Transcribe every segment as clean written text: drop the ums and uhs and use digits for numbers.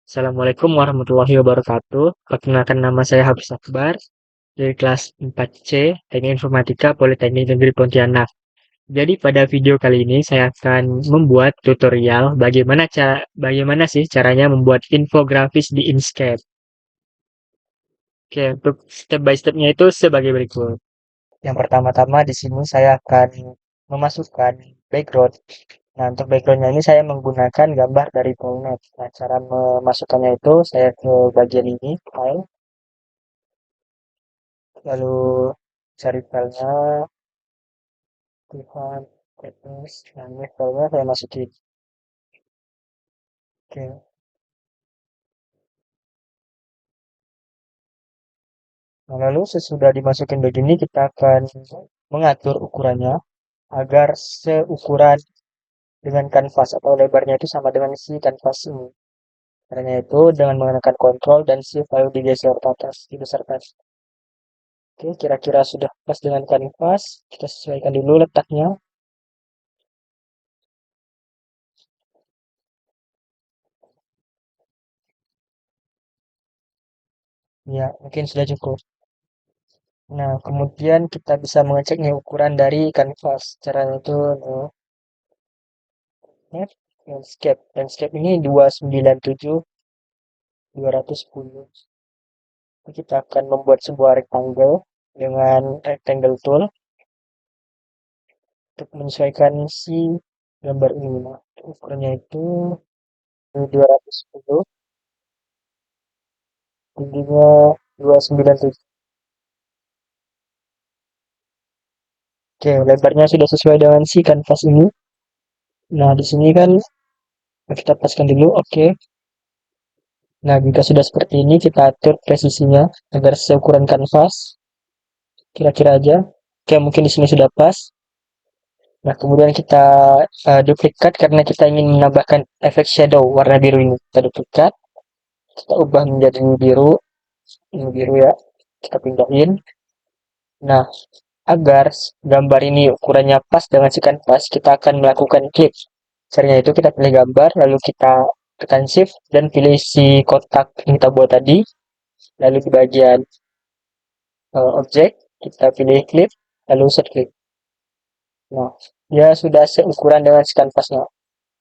Assalamualaikum warahmatullahi wabarakatuh. Perkenalkan nama saya Hafiz Akbar dari kelas 4C Teknik Informatika Politeknik Negeri Pontianak. Jadi pada video kali ini saya akan membuat tutorial bagaimana sih caranya membuat infografis di Inkscape. Oke, untuk step by stepnya itu sebagai berikut. Yang pertama-tama di sini saya akan memasukkan background. Nah, untuk backgroundnya ini saya menggunakan gambar dari Polnet. Nah, cara memasukkannya itu saya ke bagian ini, file, lalu cari filenya, Tuhan, terus, nah ini filenya saya masukin. Oke. Nah, lalu sesudah dimasukin begini, kita akan mengatur ukurannya agar seukuran dengan kanvas atau lebarnya itu sama dengan si kanvas ini. Caranya itu dengan menggunakan kontrol dan shift lalu digeser ke atas, dibesarkan. Oke, kira-kira sudah pas dengan kanvas. Kita sesuaikan dulu letaknya. Ya, mungkin sudah cukup. Nah, kemudian kita bisa mengeceknya ukuran dari kanvas. Caranya itu landscape. Landscape ini 297/210. Kita akan membuat sebuah rectangle dengan rectangle tool untuk menyesuaikan si gambar ini. Nah, ukurannya itu 210, tingginya 297. Oke, lebarnya sudah sesuai dengan si kanvas ini. Nah, di sini kan kita paskan dulu. Oke. Nah, jika sudah seperti ini, kita atur presisinya agar seukuran kanvas. Kira-kira aja. Oke, mungkin di sini sudah pas. Nah, kemudian kita duplikat karena kita ingin menambahkan efek shadow warna biru ini. Kita duplikat, kita ubah menjadi biru. Ini biru ya. Kita pindahin. Nah, agar gambar ini ukurannya pas dengan si kanvas, kita akan melakukan klik. Caranya itu kita pilih gambar, lalu kita tekan shift dan pilih si kotak yang kita buat tadi. Lalu di bagian objek, kita pilih clip, lalu set clip. Nah, dia sudah seukuran dengan si kanvasnya.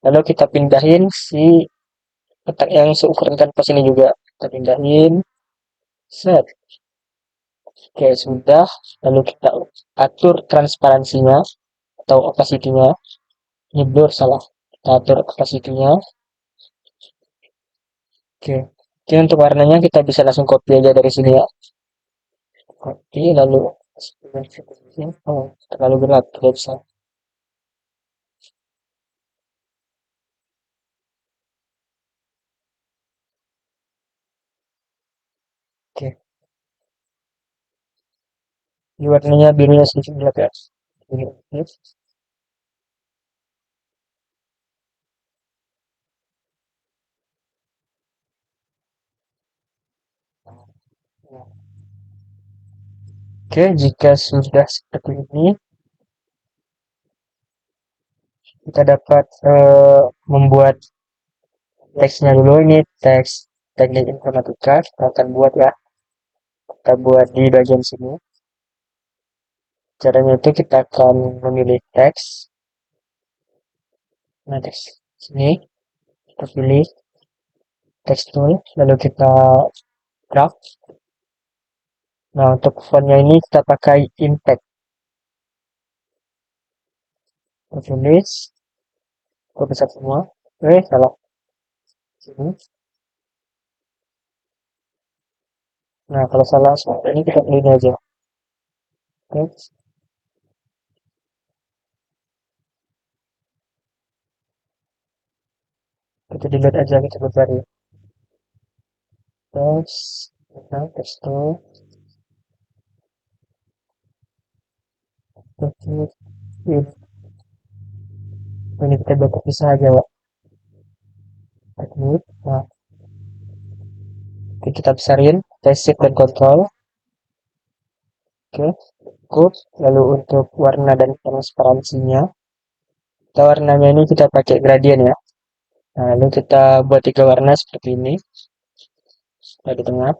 Lalu kita pindahin si kotak yang seukuran kanvas ini juga. Kita pindahin, set. Oke, sudah. Lalu kita atur transparansinya atau opacity-nya. Ini blur, salah. Kita atur opacity-nya. Oke. Oke, untuk warnanya kita bisa langsung copy aja dari sini ya. Copy, lalu oh, terlalu gelap, tidak bisa. Oke, ini warnanya birunya sedikit gelap ya. Ini, ini. Oke, jika sudah seperti ini, kita dapat membuat teksnya dulu. Ini teks teknik informatika. Kita akan buat ya. Kita buat di bagian sini. Caranya itu kita akan memilih teks. Nah, teks sini. Kita pilih teks tool. Lalu kita draft. Nah, untuk fontnya ini kita pakai impact. Kita tulis. Kita besar semua. Salah. Sini. Nah, kalau salah seperti ini kita pilih ini aja. Teks. Kita delete aja, kita buat baru. Teks. Nah, teks tool. Teknik ini kita buat terpisah aja Wak. Teknik. Nah, oke, kita besarin. Kita shift dan kontrol. Oke, cukup. Lalu untuk warna dan transparansinya. Kita warnanya ini kita pakai gradient ya. Nah, lalu kita buat tiga warna seperti ini. di tengah.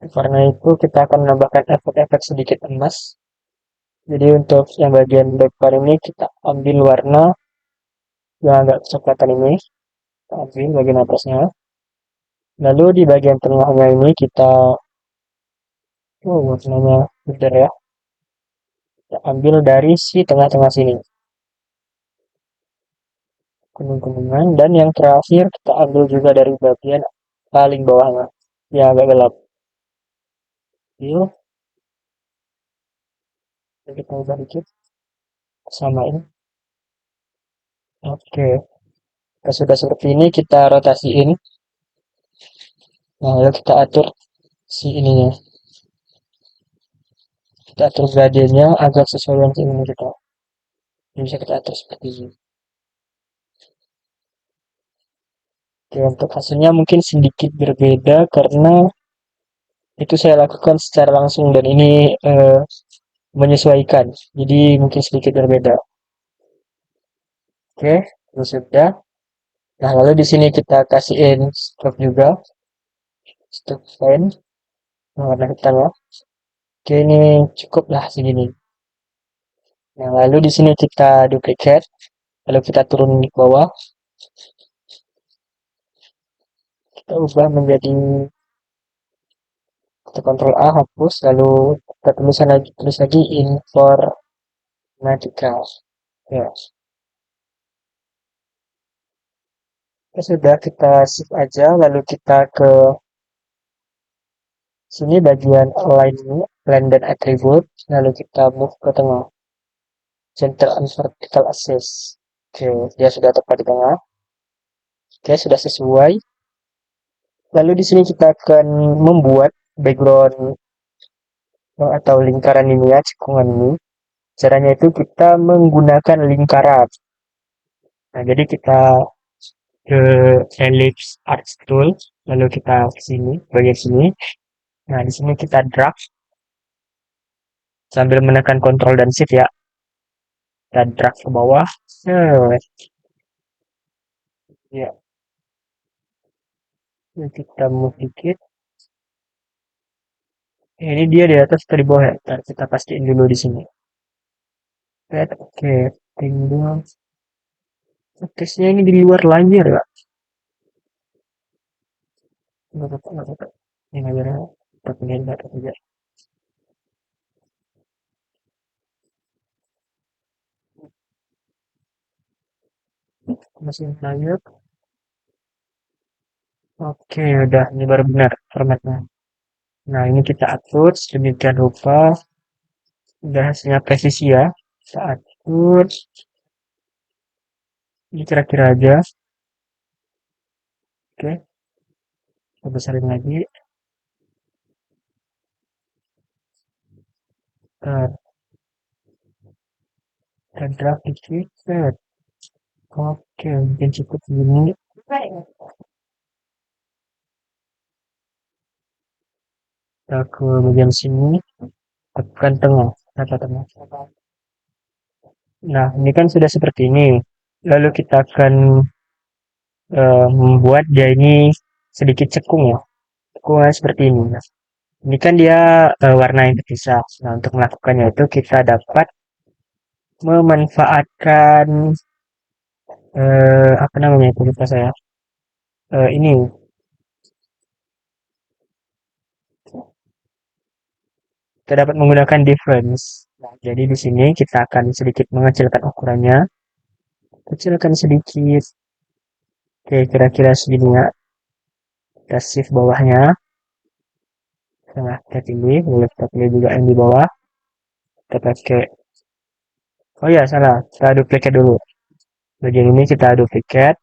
Karena itu kita akan menambahkan efek-efek sedikit emas. Jadi untuk yang bagian depan ini kita ambil warna yang agak kecoklatan ini, kita ambil bagian atasnya. Lalu di bagian tengahnya ini kita, oh warnanya beda ya, kita ambil dari si tengah-tengah sini, kuning-kuningan. Dan yang terakhir kita ambil juga dari bagian paling bawahnya, yang agak gelap. Yuk, kita ubah dikit, samain. Oke, sudah seperti ini kita rotasiin. Nah, lalu kita atur si ininya. Kita atur gradiennya agar sesuai dengan keinginan kita. Ini bisa kita atur seperti ini. Oke, untuk hasilnya mungkin sedikit berbeda karena itu saya lakukan secara langsung dan ini menyesuaikan. Jadi mungkin sedikit berbeda. Oke, terus sudah. Nah, lalu di sini kita kasihin stroke juga, stroke pen warna hitam ya. Oke, ini cukup lah segini. Nah, lalu di sini kita duplicate, lalu kita turun di bawah, kita ubah menjadi, kita Ctrl A hapus, lalu kita tulis lagi Informatika. Ya, ya sudah, kita save aja, lalu kita ke sini bagian align ini, align dan attribute, lalu kita move ke tengah, center and vertical axis. Oke, dia sudah tepat di tengah. Oke, sudah sesuai. Lalu di sini kita akan membuat background atau lingkaran ini ya, cekungan ini. Caranya itu kita menggunakan lingkaran. Nah, jadi kita ke ellipse art tool, lalu kita ke sini, bagian sini. Nah, di sini kita drag sambil menekan Ctrl dan Shift ya. Kita drag ke bawah. Ya, kita move dikit. Ini dia di atas atau di bawah ya. Ntar kita pastiin dulu di sini. Oke, tinggal teksnya ini di luar layar ya. Nggak apa-apa, nggak apa-apa. Ini layarnya pakai data saja. Masih layar. Oke, udah. Ini baru benar formatnya. Nah, ini kita atur sedemikian rupa. Udah hasilnya presisi ya. Kita atur. Ini kira-kira aja. Oke, kita besarin lagi. Kita drag dikit. Oke, mungkin cukup begini. Kita ke bagian sini. Tekan tengah. Kata tengah. Nah, ini kan sudah seperti ini. Lalu kita akan membuat dia ini sedikit cekung ya. Cekungnya seperti ini. Nah, ini kan dia warna yang terpisah. Nah, untuk melakukannya itu kita dapat memanfaatkan apa namanya itu lupa saya. Ini kita dapat menggunakan difference. Nah, jadi di sini kita akan sedikit mengecilkan ukurannya. Kecilkan sedikit. Oke, kira-kira segini ya. Kita shift bawahnya. Nah, kita pilih. Boleh kita pilih juga yang di bawah. Kita pakai. Oh ya, salah. Kita duplicate dulu. Bagian ini kita duplicate.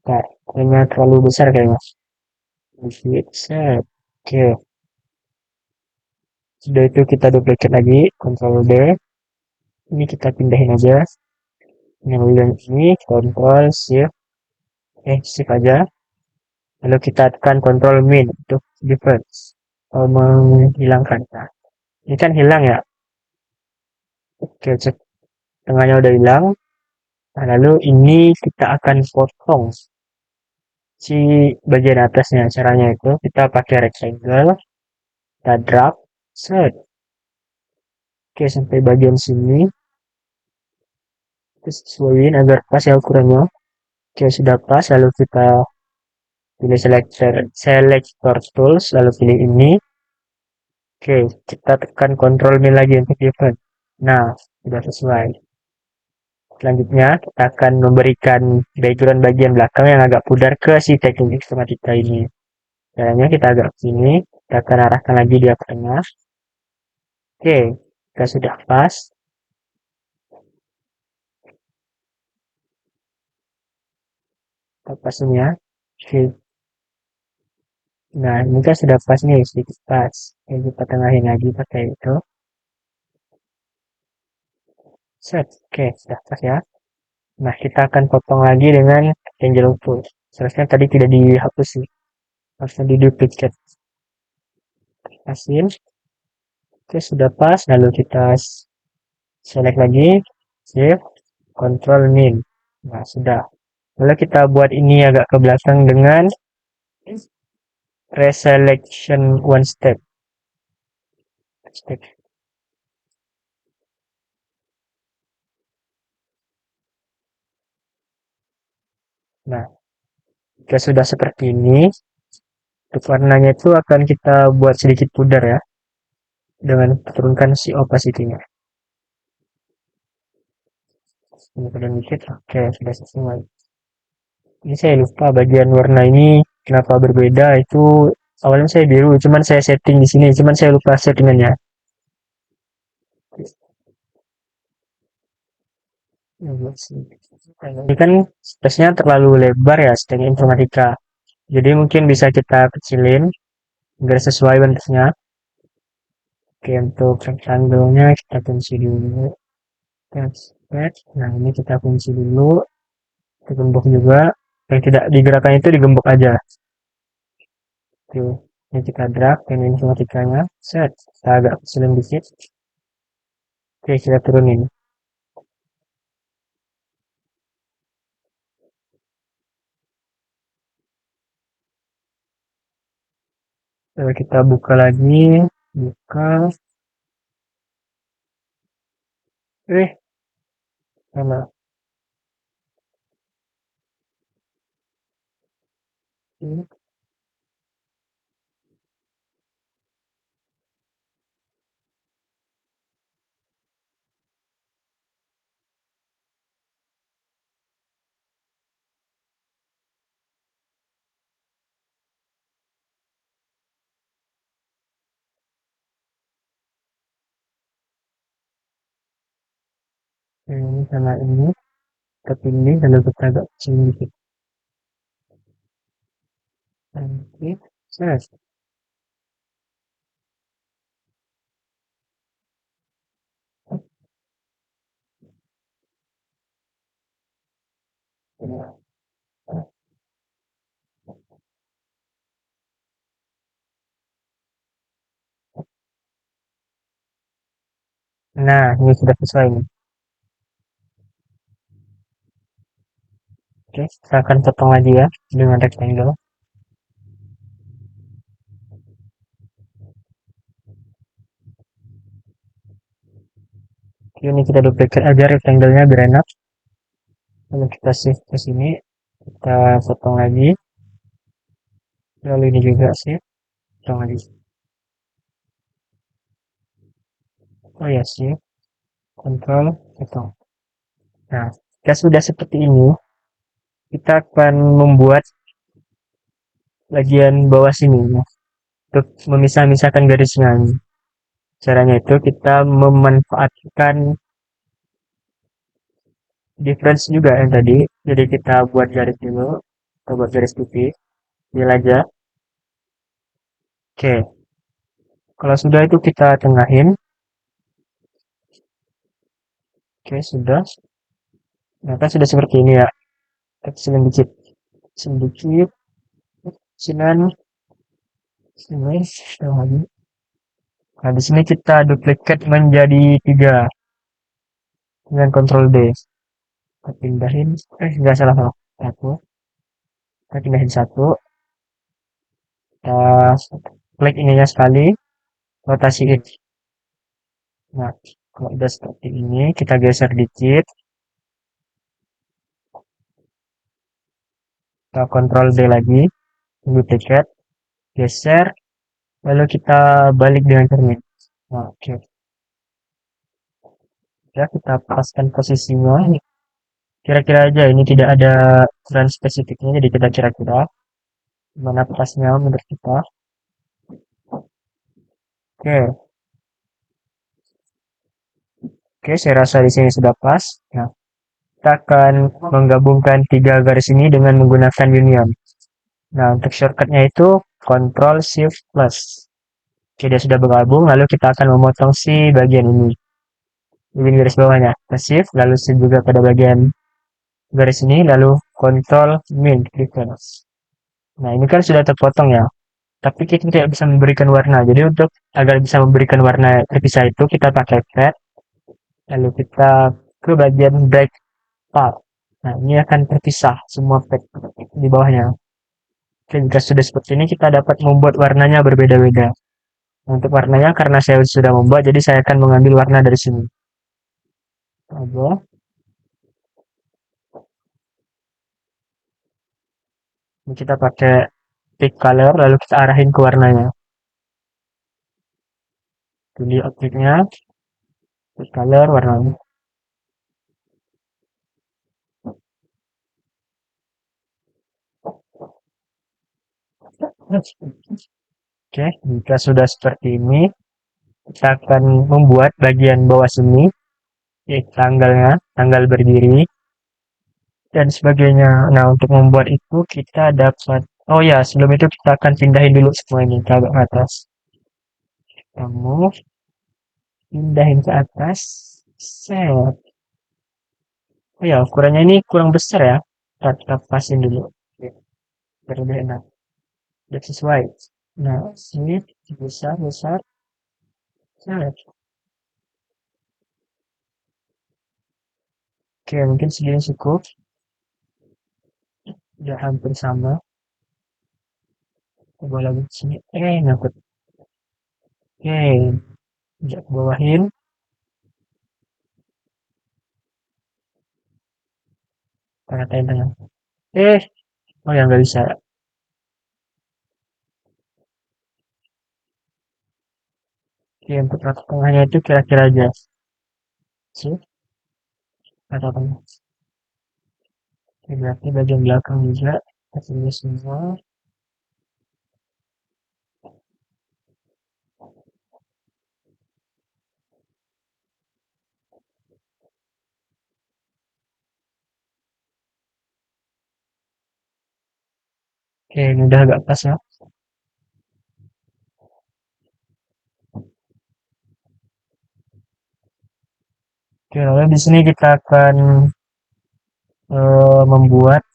Nah, kayaknya terlalu besar kayaknya. Set. Oke. Sudah itu kita duplicate lagi. Ctrl D. Ini kita pindahin aja. Yang ini. Ctrl Shift. Shift aja. Lalu kita tekan Ctrl Min untuk difference. Menghilangkan. Nah, ini kan hilang ya. Oke, cek. Tengahnya udah hilang. Nah, lalu ini kita akan potong. si bagian atasnya. Caranya itu kita pakai rectangle, kita drag, set. Oke, sampai bagian sini, kita sesuaiin agar pas ya ukurannya. Oke, sudah pas, lalu kita pilih selector tools, lalu pilih ini. Oke, kita tekan Ctrl Min lagi untuk event. Nah, sudah sesuai. Selanjutnya, kita akan memberikan background bagian belakang yang agak pudar ke si teknik informatika ini. Caranya kita agak ke sini, kita akan arahkan lagi dia ke tengah. Oke, kita sudah pas. Kita pasnya. Oke. Nah, ini kan sudah pas nih, sedikit pas. Oke, kita tengahin lagi pakai itu. Set. Oke, sudah pas ya. Nah, kita akan potong lagi dengan Angel Tool. Seharusnya tadi tidak dihapus sih. Harusnya di duplicate. Pasin. Oke, sudah pas. Lalu kita select lagi. Save. Control Min. Nah, sudah. Lalu kita buat ini agak ke belakang dengan reselection one step. Step. Nah, jika sudah seperti ini, untuk warnanya itu akan kita buat sedikit pudar ya, dengan turunkan si opacity-nya. Kemudian dikit, oke, sudah sesuai. Ini saya lupa bagian warna ini kenapa berbeda, itu awalnya saya biru, cuman saya setting di sini, cuman saya lupa settingannya. Ini kan space-nya terlalu lebar ya, setting informatika. Jadi mungkin bisa kita kecilin agar sesuai bentuknya. Oke, untuk rectangle-nya kita kunci dulu. Nah, ini kita kunci dulu. Kita gembok juga. Yang tidak digerakkan itu digembok aja. Oke, ini kita drag dan informatikanya. Set. Kita agak kecilin dikit. Oke, kita turunin. Lalu kita buka lagi. Buka. Sama. Ini sama ini. Kita pilih lalu kita agak kecilin dikit. Oke. Set. Nah, ini sudah sesuai nih. Oke, kita akan potong lagi ya dengan rectangle. Oke, ini kita duplicate aja rectangle-nya biar enak. Lalu kita shift ke sini, kita potong lagi. Lalu ini juga shift, potong lagi. Oh ya, shift, control, potong. Nah, jika sudah seperti ini, kita akan membuat bagian bawah sini ya, untuk memisah-misahkan garisnya. Caranya itu kita memanfaatkan difference juga yang tadi. Jadi kita buat garis dulu, kita buat garis putih, pilih aja. Oke, kalau sudah itu kita tengahin. Oke, sudah. Nah, kan sudah seperti ini ya. Kita sedikit, sedikit, sinan, sini, lagi. Nah, di sini kita duplicate menjadi 3 dengan Ctrl D. Kita pindahin, enggak salah salah. Aku. kita pindahin satu, kita klik ininya sekali, rotasiin. Nah, kalau udah seperti ini, kita geser dikit, kita Ctrl D lagi, tunggu tiket, geser, lalu kita balik dengan cermin. Nah, oke. Ya, kita paskan posisinya. Kira-kira aja, ini tidak ada ukuran spesifiknya, jadi kita kira-kira mana pasnya menurut kita. Oke, oke, saya rasa di sini sudah pas. Nah, kita akan menggabungkan tiga garis ini dengan menggunakan union. Nah, untuk shortcutnya itu Ctrl Shift Plus. Oke, dia sudah bergabung, lalu kita akan memotong si bagian ini. Ini garis bawahnya. Kita Shift, lalu Shift juga pada bagian garis ini, lalu Ctrl Min, Reverse. Nah, ini kan sudah terpotong ya. Tapi kita tidak bisa memberikan warna. Jadi untuk agar bisa memberikan warna terpisah itu, kita pakai pad, lalu kita ke bagian break part. Nah, ini akan terpisah semua pad di bawahnya. Oke, jika sudah seperti ini, kita dapat membuat warnanya berbeda-beda. Untuk warnanya, karena saya sudah membuat, jadi saya akan mengambil warna dari sini. Aja. Ini kita pakai pick color, lalu kita arahin ke warnanya. Pilih objeknya, pick color, warnanya. Oke, jika sudah seperti ini, kita akan membuat bagian bawah sini, yaitu tanggalnya, tanggal berdiri, dan sebagainya. Nah, untuk membuat itu kita dapat, oh ya, sebelum itu kita akan pindahin dulu semua ini ke atas. Kamu pindahin ke atas, set. Oh ya, ukurannya ini kurang besar ya. Kita pasin dulu. Oke, biar lebih enak. Udah sesuai. Nah, sini besar, besar, set. Oke, mungkin segini cukup. Udah hampir sama. Coba lagi ke sini. Nyangkut. Oke, bisa ke bawahin. Ratain tengah. Eh, oh ya nggak bisa. Oke, untuk rata tengahnya itu kira-kira aja. Sih, rata tengah. Oke, berarti bagian belakang juga. Hasilnya semua. Oke, ini udah agak pas ya. Oke, lalu di sini kita akan membuat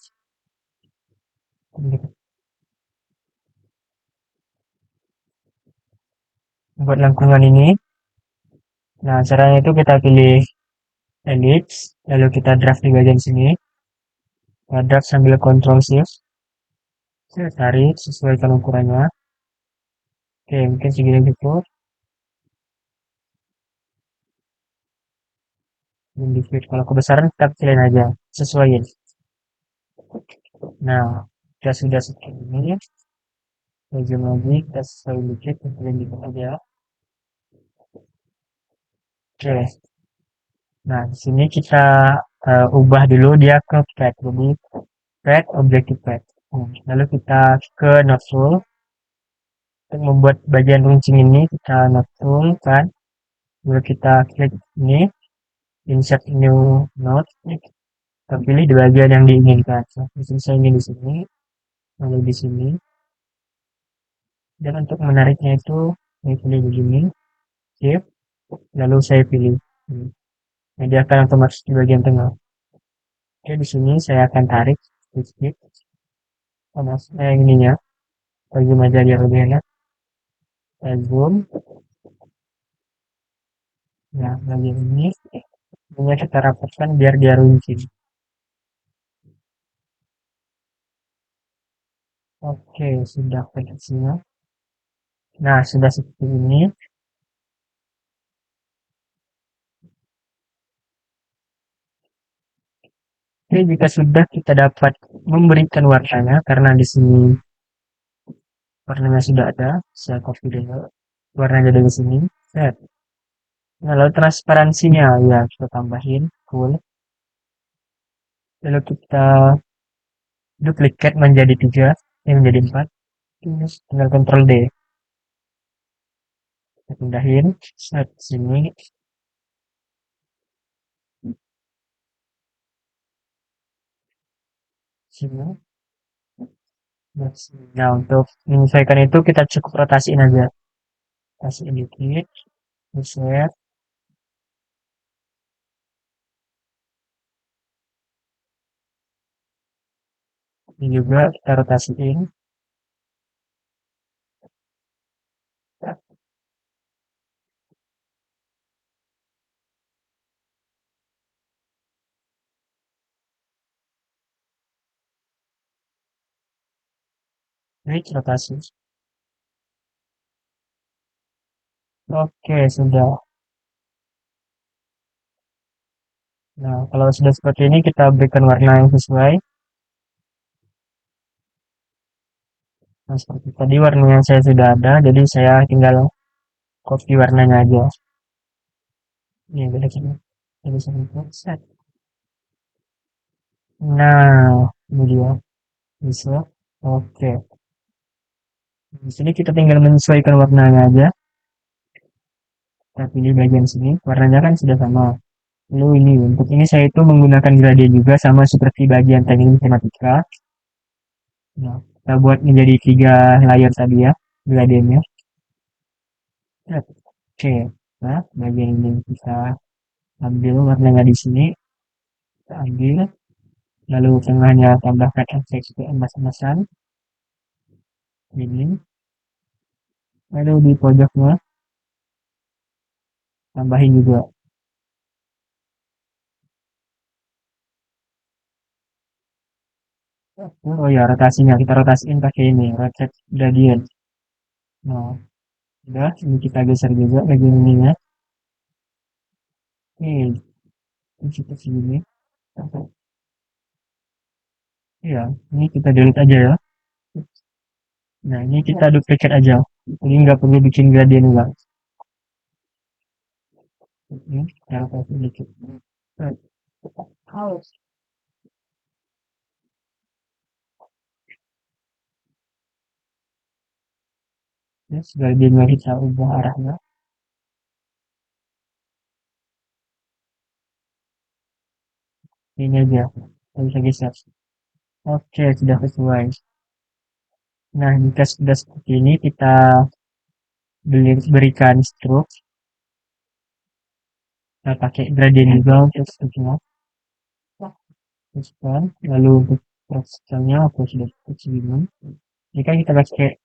lengkungan ini. Nah, caranya itu kita pilih ellipse, lalu kita draft di bagian sini. Kita draft sambil Ctrl Shift. Saya tarik, sesuaikan ukurannya. Oke, mungkin segini cukup. Indicate. Kalau kebesaran kita kecilin aja, sesuaiin. Nah, kita sudah seperti ini. Zoom lagi, kita sesuai dikit, kecilin dikit aja. Oke, nah di sini kita ubah dulu dia ke pad, jadi pad, objective pad. Lalu kita ke node tool, untuk membuat bagian runcing ini kita node tool kan, lalu kita klik ini, insert new node, kita pilih di bagian yang diinginkan. Misalnya saya ingin di sini, lalu di sini, dan untuk menariknya itu saya pilih begini, shift, lalu saya pilih. Nah, dia akan otomatis di bagian tengah. Oke, di sini saya akan tarik sedikit, sama yang ininya, bagi aja biar lebih enak. Saya zoom, nah bagian ini, kita rapatkan biar dia runcing. Oke, sudah koneksinya. Nah, sudah seperti ini. Oke, jika sudah kita dapat memberikan warnanya, karena di sini warnanya sudah ada, saya copy dulu warnanya dari sini. Set. Nah, lalu transparansinya ya kita tambahin full. Lalu kita duplicate menjadi 3, ini menjadi 4. Terus tinggal Ctrl D. Kita pindahin. Set sini, sini. Nah, untuk menyesuaikan itu kita cukup rotasiin aja. Rotasiin dikit. Set. Ini juga kita rotasiin. Ini rotasi. Oke, sudah. Nah, kalau sudah seperti ini kita berikan warna yang sesuai. Nah, seperti tadi warnanya saya sudah ada, jadi saya tinggal copy warnanya aja. Ini beda sini. Beda sini. Set. Nah, ini dia. Bisa. Oke. Di sini kita tinggal menyesuaikan warnanya aja. Kita pilih bagian sini. Warnanya kan sudah sama. Lalu ini, untuk ini saya itu menggunakan gradient juga sama seperti bagian teknik matematika. Nah, kita buat menjadi 3 layer tadi ya, gradiennya. Oke. Nah, bagian ini kita ambil warnanya di sini. Kita ambil. Lalu tengahnya tambahkan efek emas-emasan. Ini. Lalu di pojoknya tambahin juga. Oh ya, rotasinya. Kita rotasiin pakai ini. Rotate gradient. Nah, udah. Ini kita geser juga bagian ininya. Oke. Kita sini. Iya, ini kita delete aja ya. Nah, ini kita duplicate aja. Ini nggak perlu bikin gradient juga. Ini kita kasih dikit. Terus gradientnya kita ubah arahnya. Ini aja. Kita bisa geser. Oke, sudah sesuai. Nah, jika sudah seperti ini, kita berikan stroke. Kita pakai gradient juga untuk stroke-nya. Teruskan. Lalu untuk stroke-nya, aku sudah kecil ini. Jika kita pakai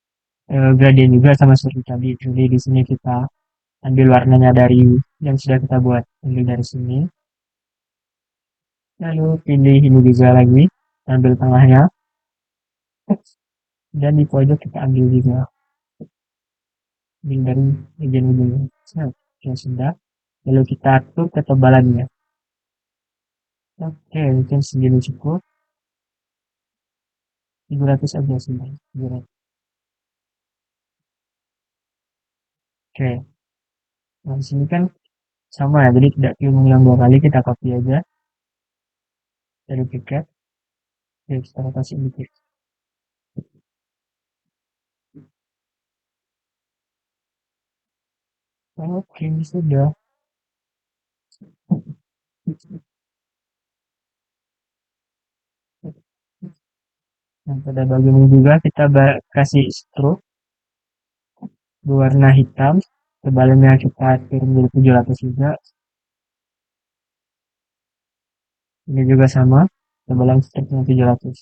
gradient juga sama seperti tadi. Jadi di sini kita ambil warnanya dari yang sudah kita buat. Ambil dari sini. Lalu pilih ini juga lagi. Ambil tengahnya. Dan di pojok kita ambil juga. Ambil dari bagian ujung. Nah, ya sudah. Lalu kita atur ketebalannya. Oke, mungkin segini cukup. 700 aja sudah. 700. Oke. Nah, di sini kan sama ya. Jadi tidak perlu mengulang 2 kali. Kita copy aja. Dari tiket. Oke, kita rotasi dikit. Oke, sudah. Nah, pada bagian ini juga kita kasih stroke berwarna hitam. Tebalannya kita atur menjadi 700 juga. Ini juga sama. Tebalan stroke-nya 700.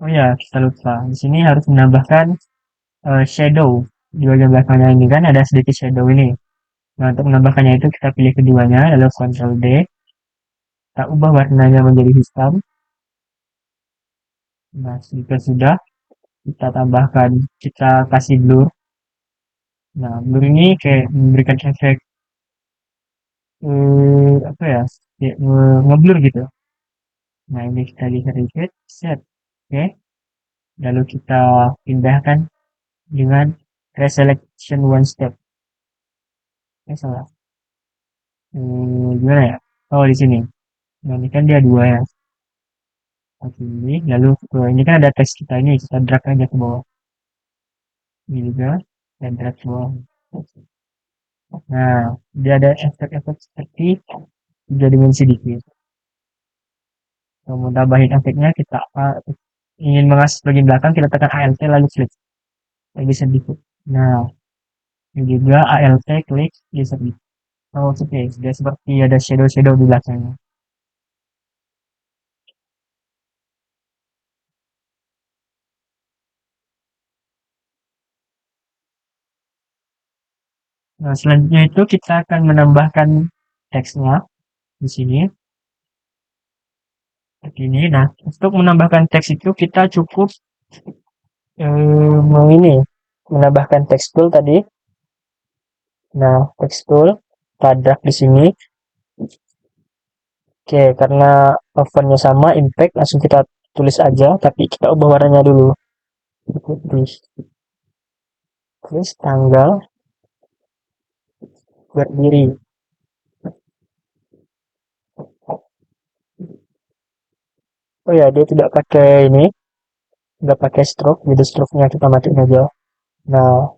Oh ya, kita lupa. Di sini harus menambahkan shadow. Di bagian belakangnya ini kan ada sedikit shadow ini. Nah, untuk menambahkannya itu kita pilih keduanya, lalu Ctrl D. Kita ubah warnanya menjadi hitam. Nah, jika sudah, kita tambahkan, kita kasih blur. Nah, blur ini kayak memberikan efek apa ya? Kayak ngeblur gitu. Nah, ini kita lihat dikit, set. Oke, lalu kita pindahkan dengan reselection one step. Salah. Gimana ya? Oh, di sini. Nah, ini kan dia dua ya. Oke, ini lalu ini kan ada teks kita ini, kita drag aja ke bawah. Ini juga, dan drag ke bawah. Nah, dia ada efek-efek seperti tiga dimensi dikit. Kalau mau tambahin efeknya, kita ingin mengasih bagian belakang, kita tekan ALT lalu klik. Lagi sedikit. Nah, ini juga ALT klik, geser dikit. Oh, oke, dia seperti ada shadow-shadow di belakangnya. Nah, selanjutnya itu kita akan menambahkan teksnya di sini. Seperti ini. Nah, untuk menambahkan teks itu kita cukup mau ini menambahkan teks tool tadi. Nah, teks tool kita drag di sini. Oke, karena font sama, impact langsung kita tulis aja, tapi kita ubah warnanya dulu. Putih. Terus tanggal berdiri. Oh ya, dia tidak pakai ini, nggak pakai stroke, jadi stroke-nya kita matiin aja. Nah,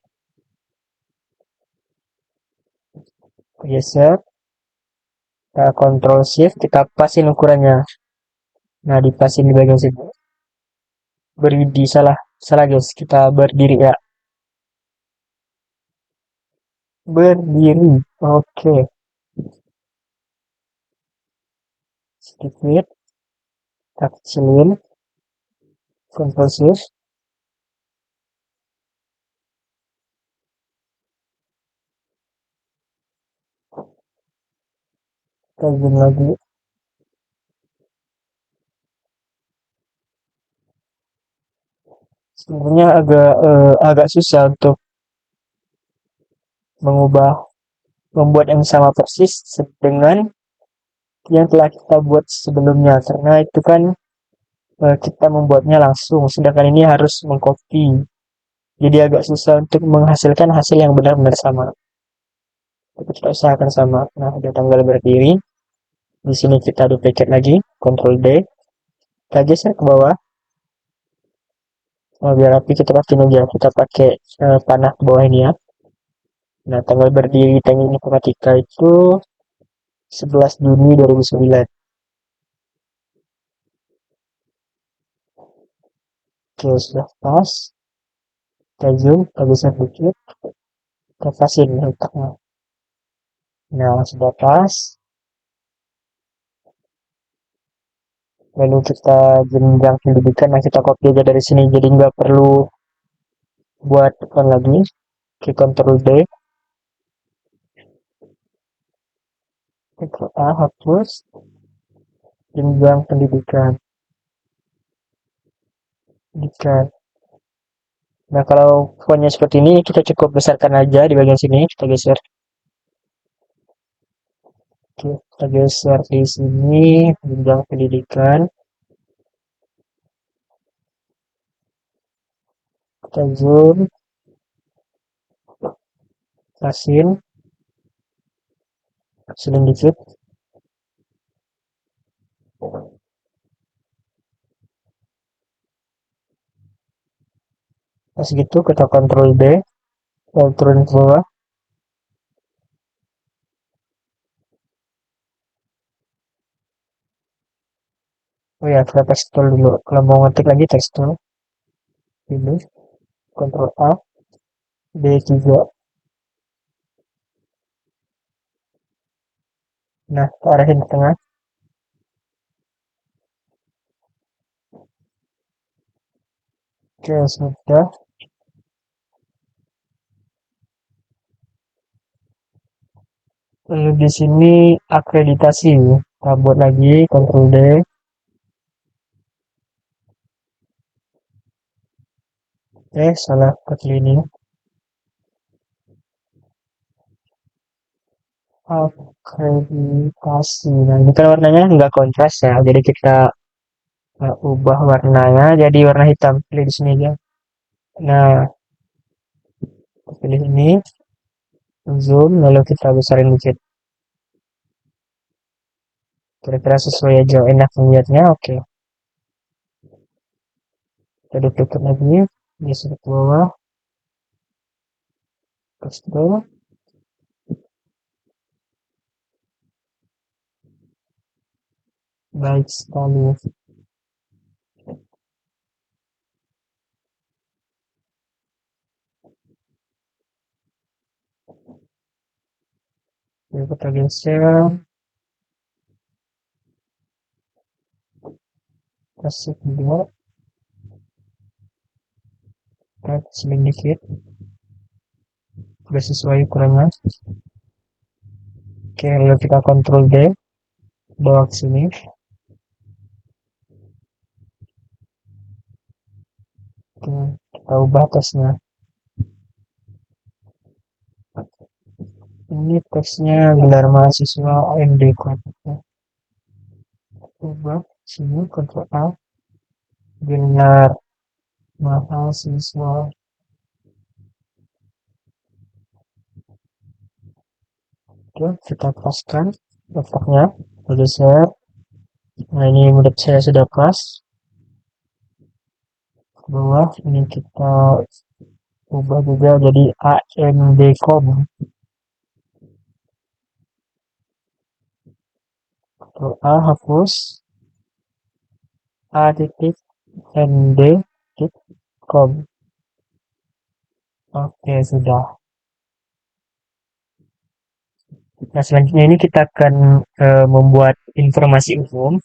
geser, kita control shift, kita pasin ukurannya. Nah, dipasin di bagian sini. Berdiri, salah, salah guys, kita berdiri ya. Berdiri, oke. Sedikit, kita kecilin, control shift, kita zoom lagi. Sebenarnya agak susah untuk mengubah, membuat yang sama persis dengan yang telah kita buat sebelumnya, karena itu kan kita membuatnya langsung, sedangkan ini harus mengcopy. Jadi agak susah untuk menghasilkan hasil yang benar-benar sama. Tapi kita usahakan sama. Nah, udah tanggal berdiri. Di sini kita duplicate lagi, Ctrl D. Kita geser ke bawah. Oh, biar rapi kita pakai aja. Kita pakai panah ke bawah ini ya. Nah, tanggal berdiri teknik informatika itu 11 Juni 2009. Oke, sudah pas. Kita zoom, kita geser dikit. Kita pasin letaknya. Nah, sudah pas. Lalu kita jenjang pendidikan. Nah, kita copy aja dari sini. Jadi nggak perlu buat depan lagi. Oke, Ctrl D. Ctrl A, hapus. Jenjang pendidikan. Pendidikan. Nah, kalau fontnya seperti ini, kita cukup besarkan aja di bagian sini. Kita geser. Oke, kita geser di sini. Jenjang pendidikan. Kita zoom. Pasin. Pasin dikit. Pas gitu, kita Ctrl D. Turun ke bawah. Oh ya, kita tekstur dulu. Kalau mau ngetik lagi tekstur. Ini. Ctrl A. D3. Nah, arahin ke tengah. Oke, sudah. Lalu di sini akreditasi. Kita buat lagi, Ctrl D. Salah ke ini. Akreditasi. Nah, ini kan warnanya nggak kontras ya. Jadi kita ubah warnanya jadi warna hitam. Pilih di sini aja. Nah, pilih ini, zoom, lalu kita besarin dikit. Kira-kira sesuai aja, enak melihatnya. Oke, kita duplicate lagi, geser ke bawah, paste, baik sekali. Lalu kita geser, kasih kedua, kita seling dikit, udah sesuai ukurannya. Oke, lalu kita Ctrl D, bawa ke sini. Oke, kita ubah teksnya. Ini teksnya gelar mahasiswa AMD Kota. Ubah sini Ctrl A, gelar mahasiswa. Oke, kita paskan letaknya, geser. Nah, ini menurut saya sudah pas. Ke bawah ini kita ubah juga jadi AMDcom. Ctrl A hapus, A titik ND titik com. Oke, sudah. Nah, selanjutnya ini kita akan membuat informasi umum,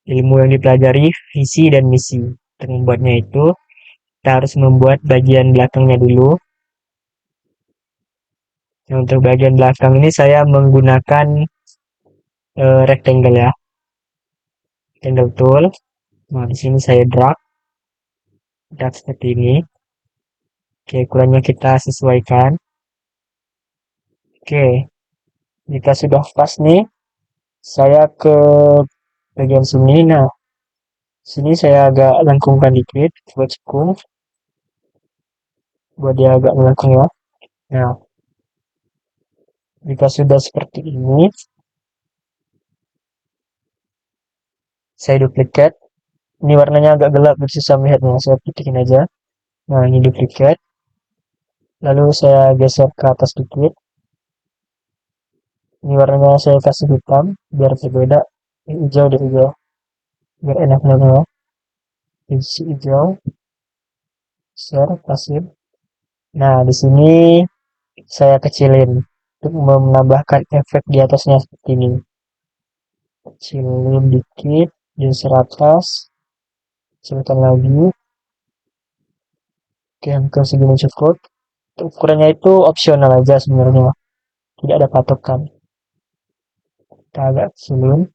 ilmu yang dipelajari, visi dan misi. Untuk membuatnya itu, kita harus membuat bagian belakangnya dulu. Nah, untuk bagian belakang ini saya menggunakan rectangle ya, rectangle tool. Nah, di sini saya drag seperti ini. Oke, ukurannya kita sesuaikan. Oke, jika sudah pas nih, saya ke bagian sini. Nah, sini saya agak lengkungkan dikit, buat cekung, buat dia agak melengkung ya. Nah, jika sudah seperti ini, saya duplicate. Ini warnanya agak gelap, susah melihatnya. Saya putihin aja. Nah, ini duplicate. Lalu saya geser ke atas dikit. Ini warnanya saya kasih hitam, biar berbeda. Ini hijau deh, hijau. Biar enak namanya. Isi hijau, share, pasif. Nah, di sini saya kecilin untuk menambahkan efek di atasnya seperti ini. Kecilin dikit, geser atas, kecilkan lagi. Oke, hampir segini cukup. Ukurannya itu opsional aja sebenarnya, tidak ada patokan. Kita agak kecilin.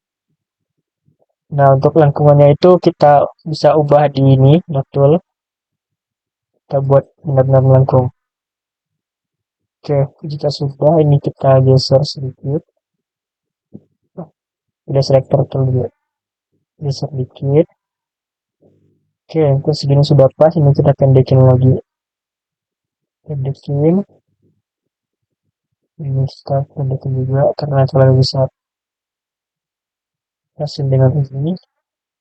Nah, untuk lengkungannya itu kita bisa ubah di ini, betul. Kita buat benar-benar melengkung. Oke, jika sudah, ini kita geser sedikit. Udah selektor dulu, geser dikit. Oke, mungkin segini sudah pas. Ini kita pendekin lagi. Pendekin. Ini kita pendekin juga karena terlalu besar. Hasil dengan ini.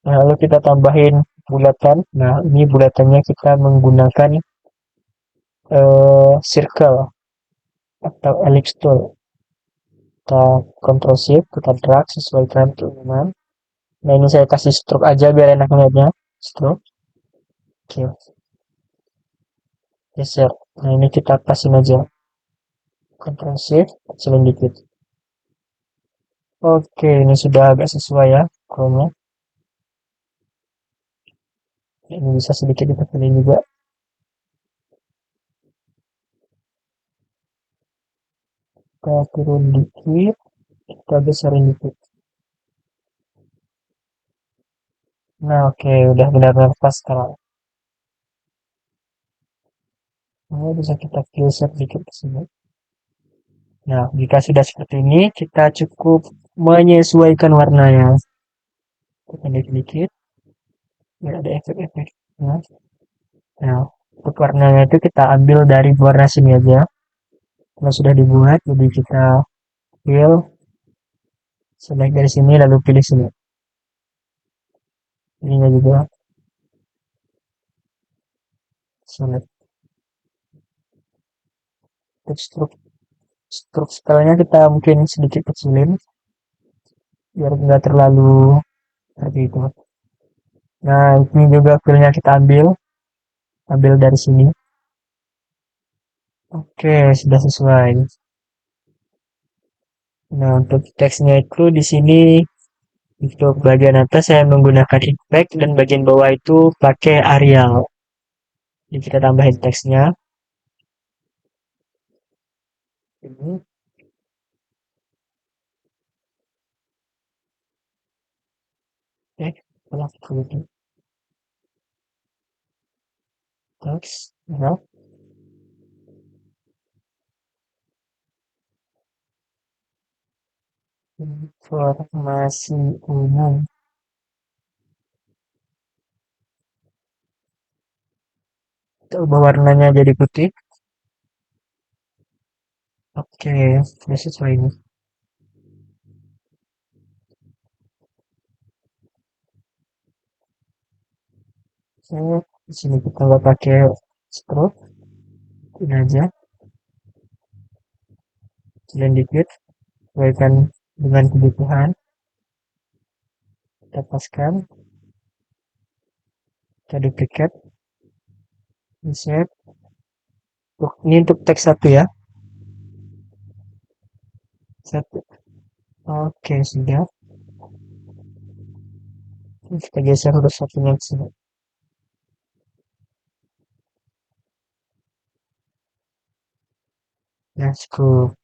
Nah, lalu kita tambahin bulatan. Nah, ini bulatannya kita menggunakan circle atau ellipse tool. Kita Ctrl Shift, kita drag sesuaikan keinginan. Nah, ini saya kasih stroke aja biar enak ngeliatnya. Stroke. Oke, geser. Nah, ini kita kasih aja. Ctrl Shift, kecilin dikit. Oke, ini sudah agak sesuai ya Chrome-nya. Ini bisa sedikit ditekan juga. Kita turun dikit, kita besarin dikit. Nah, oke, udah benar-benar pas sekarang. Nah, bisa kita geser dikit ke sini. Nah, jika sudah seperti ini, kita cukup menyesuaikan warnanya. Pendek dikit, biar ada efek-efek. Nah, untuk warnanya itu kita ambil dari warna sini aja. Kalau sudah dibuat, jadi kita fill, select dari sini, lalu pilih sini. Ininya juga, select. Untuk struk stylenya kita mungkin sedikit kecilin, biar nggak terlalu seperti itu. Nah, ini juga fillnya kita ambil dari sini. Oke, sudah sesuai. Nah, untuk teksnya itu di sini untuk bagian atas saya menggunakan impact dan bagian bawah itu pakai Arial. Jadi kita tambahin teksnya. Ini, kalau kemudian teks, ya, informasi umum. Kita ubah warnanya jadi putih. Oke, sudah sesuai ini. So, di sini kita nggak pakai stroke, ini aja, kalian dikit, sesuaikan dengan kebutuhan. Kita paskan, kita duplikat, insert. Ini untuk teks satu ya, satu. Oke, sudah. Kita geser huruf satunya ke sini. Nah, cukup.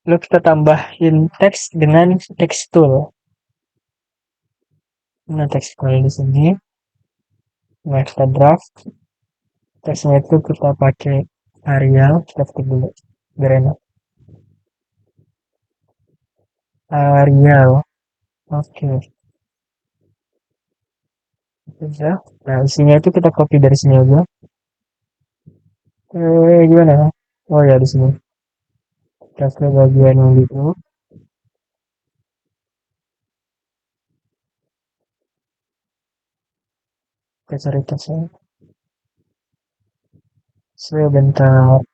Lalu kita tambahin teks dengan tekstur. Nah, tekstur di sini. Nah, kita draft. Teksnya itu kita pakai Arial. Kita ketik dulu. Biar enak. Arial. Oke. Sudah. Nah, isinya itu kita copy dari sini aja. Gimana? Oh ya, di sini. Kita ke bagian yang gitu. Kita cari teksnya. Sebentar.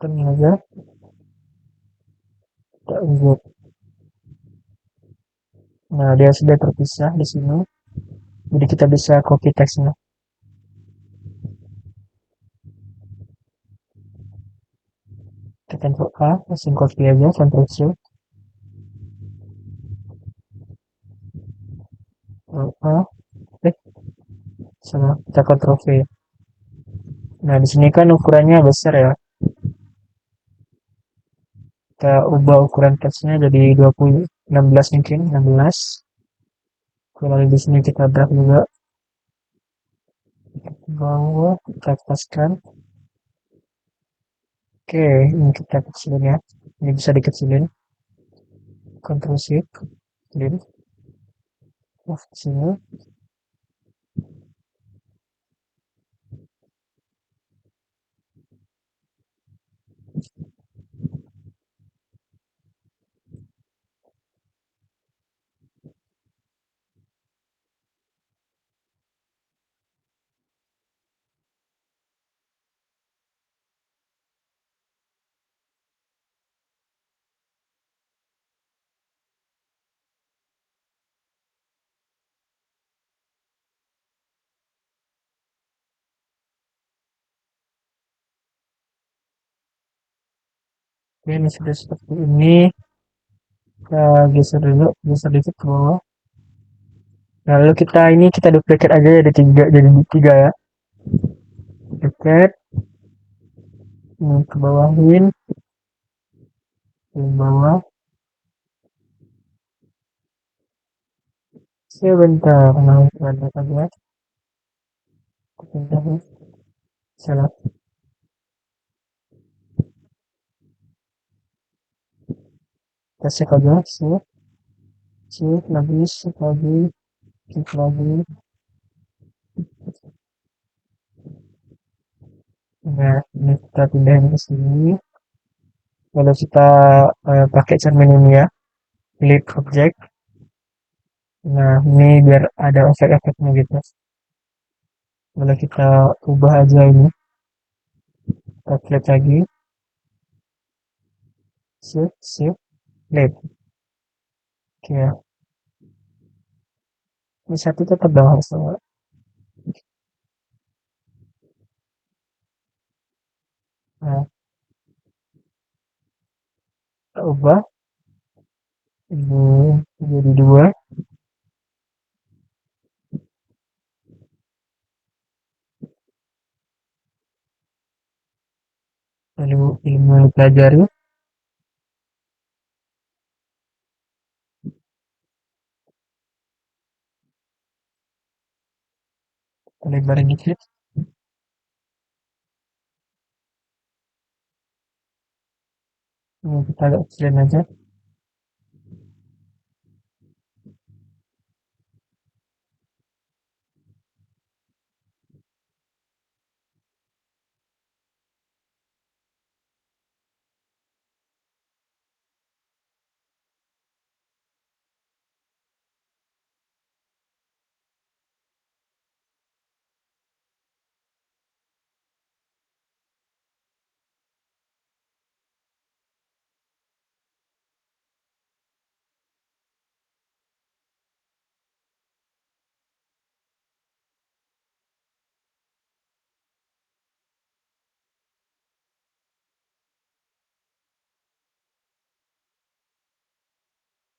Ini aja. Kita unjuk. Nah, dia sudah terpisah di sini. Jadi kita bisa copy teksnya. Kita Ctrl A, langsung copy aja, Ctrl C, Ctrl A, eh, sama kita Ctrl V. Nah, di sini kan ukurannya besar ya. Kita ubah ukuran teksnya jadi 20, 16 mungkin, 16. Kalau di sini kita drag juga ke bawah, kita paskan. Oke, ini kita kecilin ya. Ini bisa dikecilin. Ctrl C, kecilin. Wah, sini. Oke, ini sudah seperti ini. Kita geser dulu, geser dikit ke bawah. Lalu kita duplicate aja jadi tiga ya. Duplicate, ini ke bawahin, ke bawah. Sebentar, nah, ada aja. Sebentar, salah. Kita save aja, save lagi, save lagi. Nah, ini kita pindahin ke sini. Lalu kita pakai cermin ini ya, flip object. Nah, ini biar ada efek-efeknya gitu. Lalu kita ubah aja ini, kita flip lagi, shift, flip. Oke, ini satu tetap dong harus. Nah, kita ubah, ini jadi dua, lalu ilmu yang dipelajari, kita lebarin dikit, ini kita agak kecilin aja.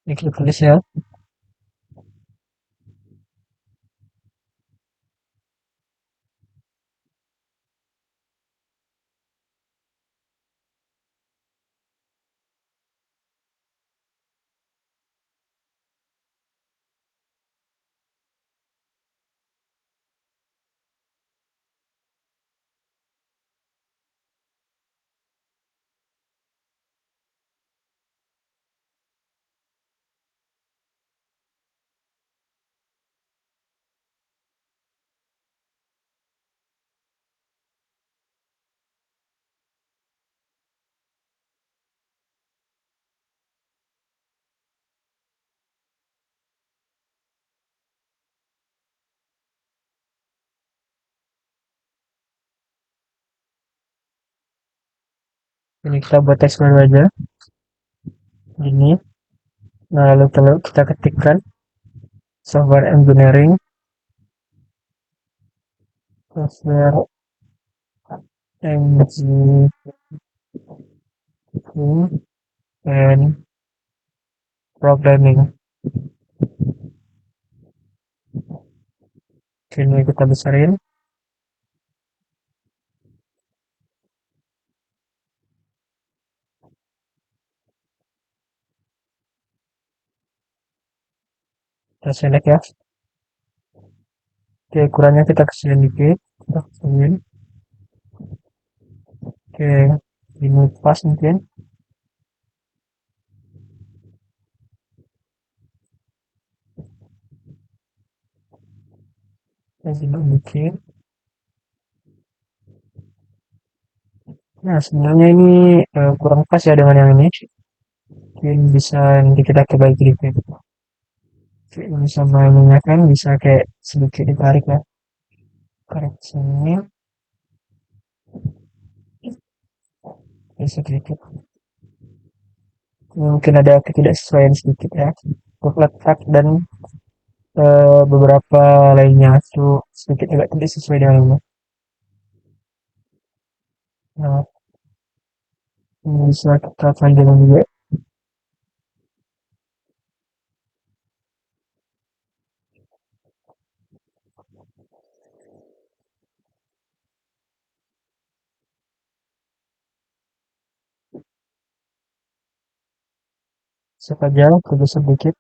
Ini kita tulis ya, ini kita buat teks baru aja, ini. Nah, lalu kalau kita ketikkan software engineering, software engineering, and programming. Ini kita besarin, kita select ya. Oke, kurangnya kita kecilin dikit, kita kecilin. Oke, ini pas mungkin. Kita zoom dikit. Nah, sebenarnya ini kurang pas ya dengan yang ini. Mungkin bisa nanti kita perbaiki dikit. Oke, ini sama ininya kan bisa kayak sedikit ditarik ya. Tarik sini, bisa sedikit. Mungkin ada ketidaksesuaian sedikit ya. Untuk letak dan beberapa lainnya itu sedikit agak tidak sesuai dengan ini. Nah, ini bisa kita panjangin juga. Siap aja, tunggu sedikit.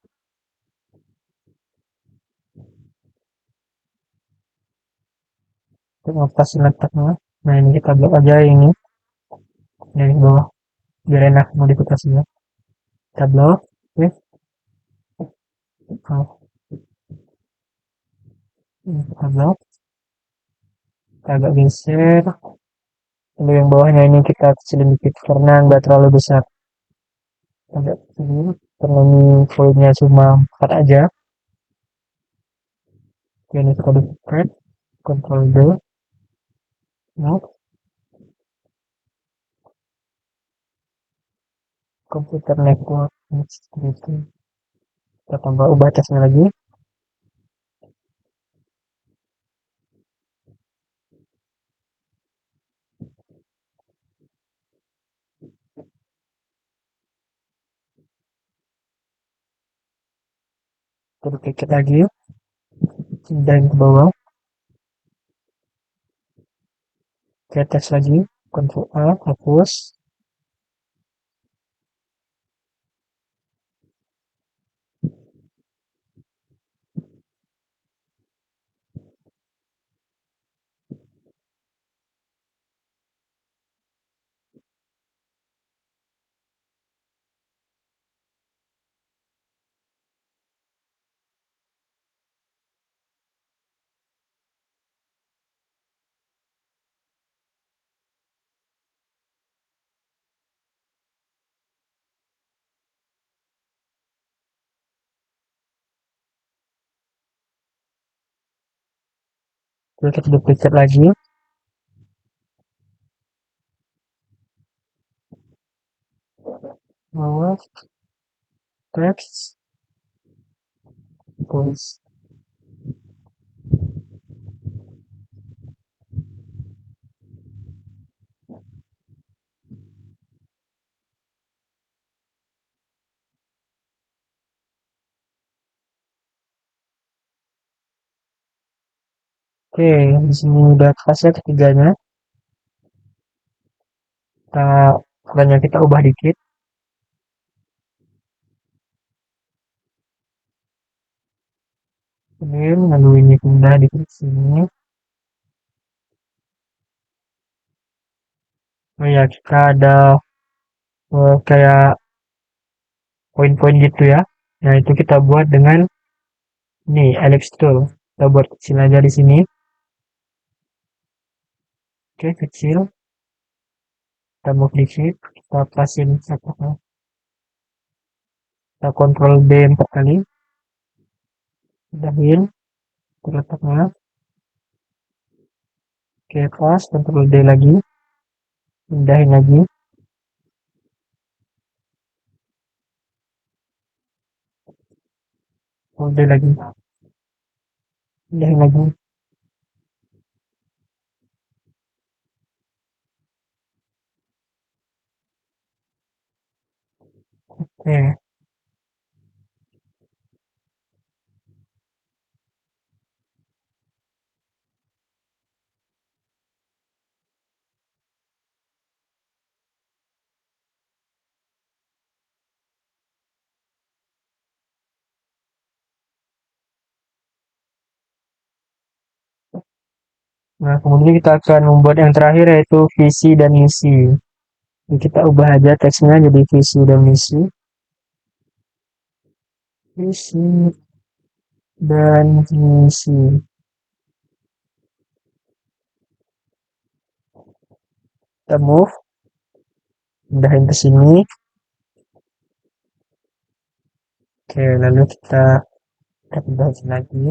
Untuk ngelepasin letaknya. Nah ini kita blok aja ini dari bawah biar enak modifikasinya. Kita blok, oke. Nah, ini kita blok, kita agak geser. Lalu yang bawahnya ini kita kecilin dikit karena nggak terlalu besar. Agak kecil, karena ini volume cuma 4 aja. Oke, ini kita duplicate, Ctrl D, nah, computer network, gitu. Kita tambah ubah teksnya lagi. Kita duplicate lagi, pindahin ke bawah. Oke, teks lagi, Ctrl A, hapus. Oke, kita duplicate lagi, bawah, teks, tulis. Oke, di sini udah pas ya ketiganya. Kita Ukurannya kita ubah dikit. Kemudian lalu ini pindah di sini. Oh ya, kita ada kayak poin-poin gitu ya. Nah, itu kita buat dengan nih ellipse tool. Kita buat kecil aja di sini. Oke, kecil. Kita move dikit. Kita pasin letaknya. Kita Ctrl D 4 kali. Pindahin letaknya. Oke, pas. Ctrl D lagi. Pindahin lagi. Ctrl D lagi. Pindahin lagi. Oke. Nah, kemudian kita akan membuat yang terakhir yaitu visi dan misi. Jadi kita ubah aja teksnya jadi visi dan misi. Visi dan misi. Kita move, pindahin ke sini. Oke, lalu kita pindahin lagi.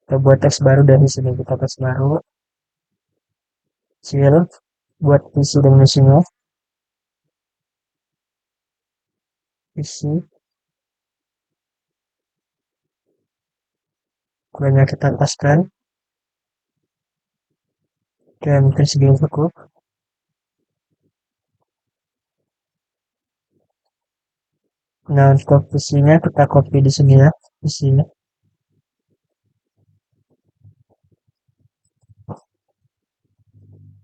Kita buat teks baru dari sini. Kita teks baru. Kecil. Buat visi dan misinya. Visi. Ukurannya kita paskan. Oke, mungkin segini cukup. Nah, untuk visinya kita copy di sini ya. Visinya.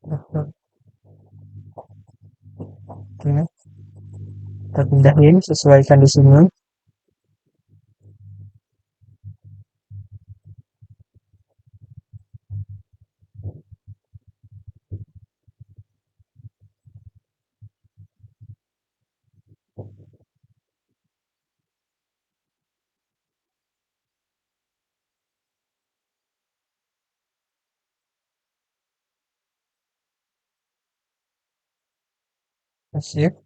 Oke. Kita pindahin, sesuaikan di sini. Sip.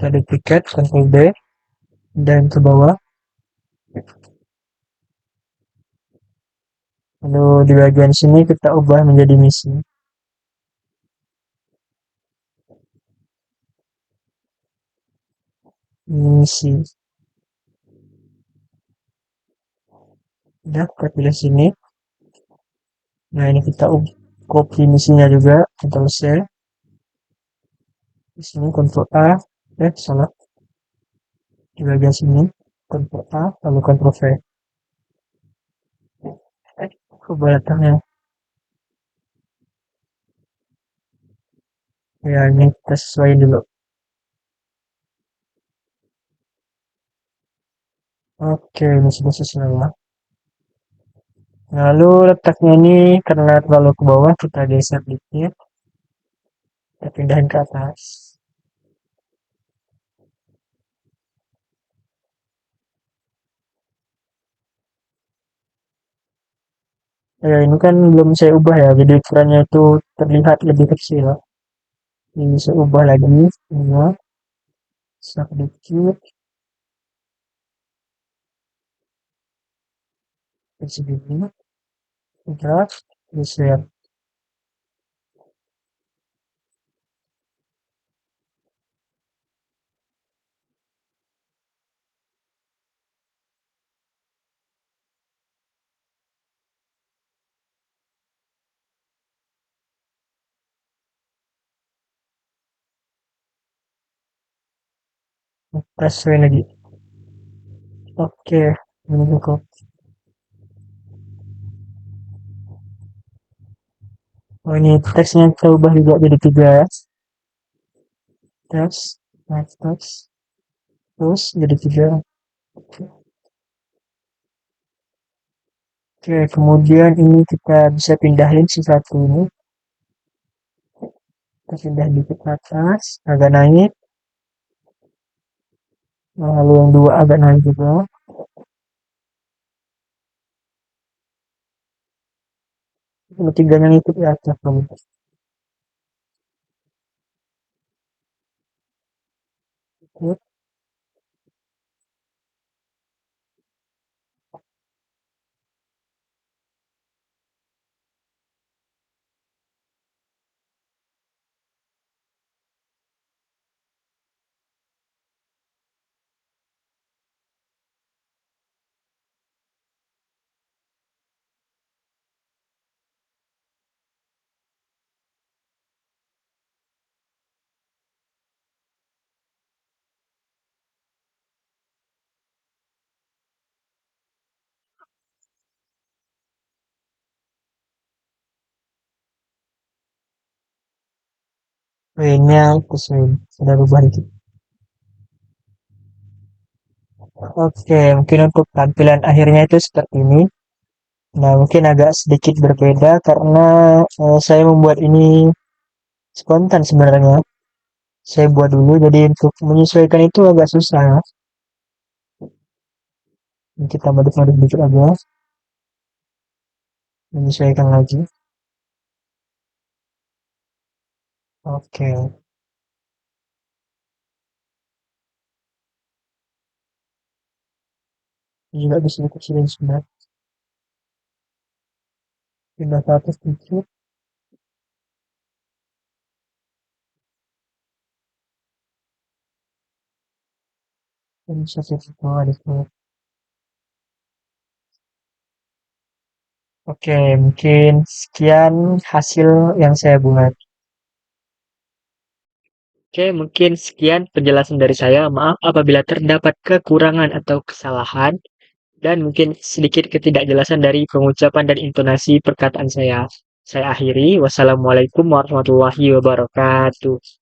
Kita duplicate, Ctrl D, dan ke bawah. Lalu di bagian sini kita ubah menjadi misi. Misi. Udah, kita pilih sini. Nah, ini kita copy misinya juga. Ctrl C. Di sini Ctrl A. Salah. Di bagian sini. Ctrl A, lalu Ctrl V. Coba letaknya. Ya, ini kita sesuaiin dulu. Oke, ini sudah sesuai ya. Lalu letaknya ini karena terlalu ke bawah, kita geser dikit. Kita pindahin ke atas. Ya, ini kan belum saya ubah ya, jadi ukurannya itu terlihat lebih kecil. Ini saya ubah lagi, ini sedikit, segini, udah, geser. Kita sesuai lagi. Oke, ini cukup. Oh, ini teksnya kita ubah juga jadi 3 ya. Teks, next teks, terus jadi 3. Oke, kemudian ini kita bisa pindahin si satu ini. Kita pindah dikit ke atas, agak naik. Lalu yang dua agak naik juga. Yang tiganya ngikut di atas. Ikut. Ini yang sudah berubah dikit. Oke, mungkin untuk tampilan akhirnya itu seperti ini. Nah, mungkin agak sedikit berbeda karena saya membuat ini spontan sebenarnya. Saya buat dulu, jadi untuk menyesuaikan itu agak susah ya. Ini kita modif-modif dikit aja, menyesuaikan lagi. Oke, ini juga bisa dikecilin sebenarnya. Pindah ke atas dikit, dan bisa saya bawah dikit. Oke, mungkin sekian hasil yang saya buat. Oke, mungkin sekian penjelasan dari saya. Maaf apabila terdapat kekurangan atau kesalahan dan mungkin sedikit ketidakjelasan dari pengucapan dan intonasi perkataan saya. Saya akhiri. Wassalamualaikum warahmatullahi wabarakatuh.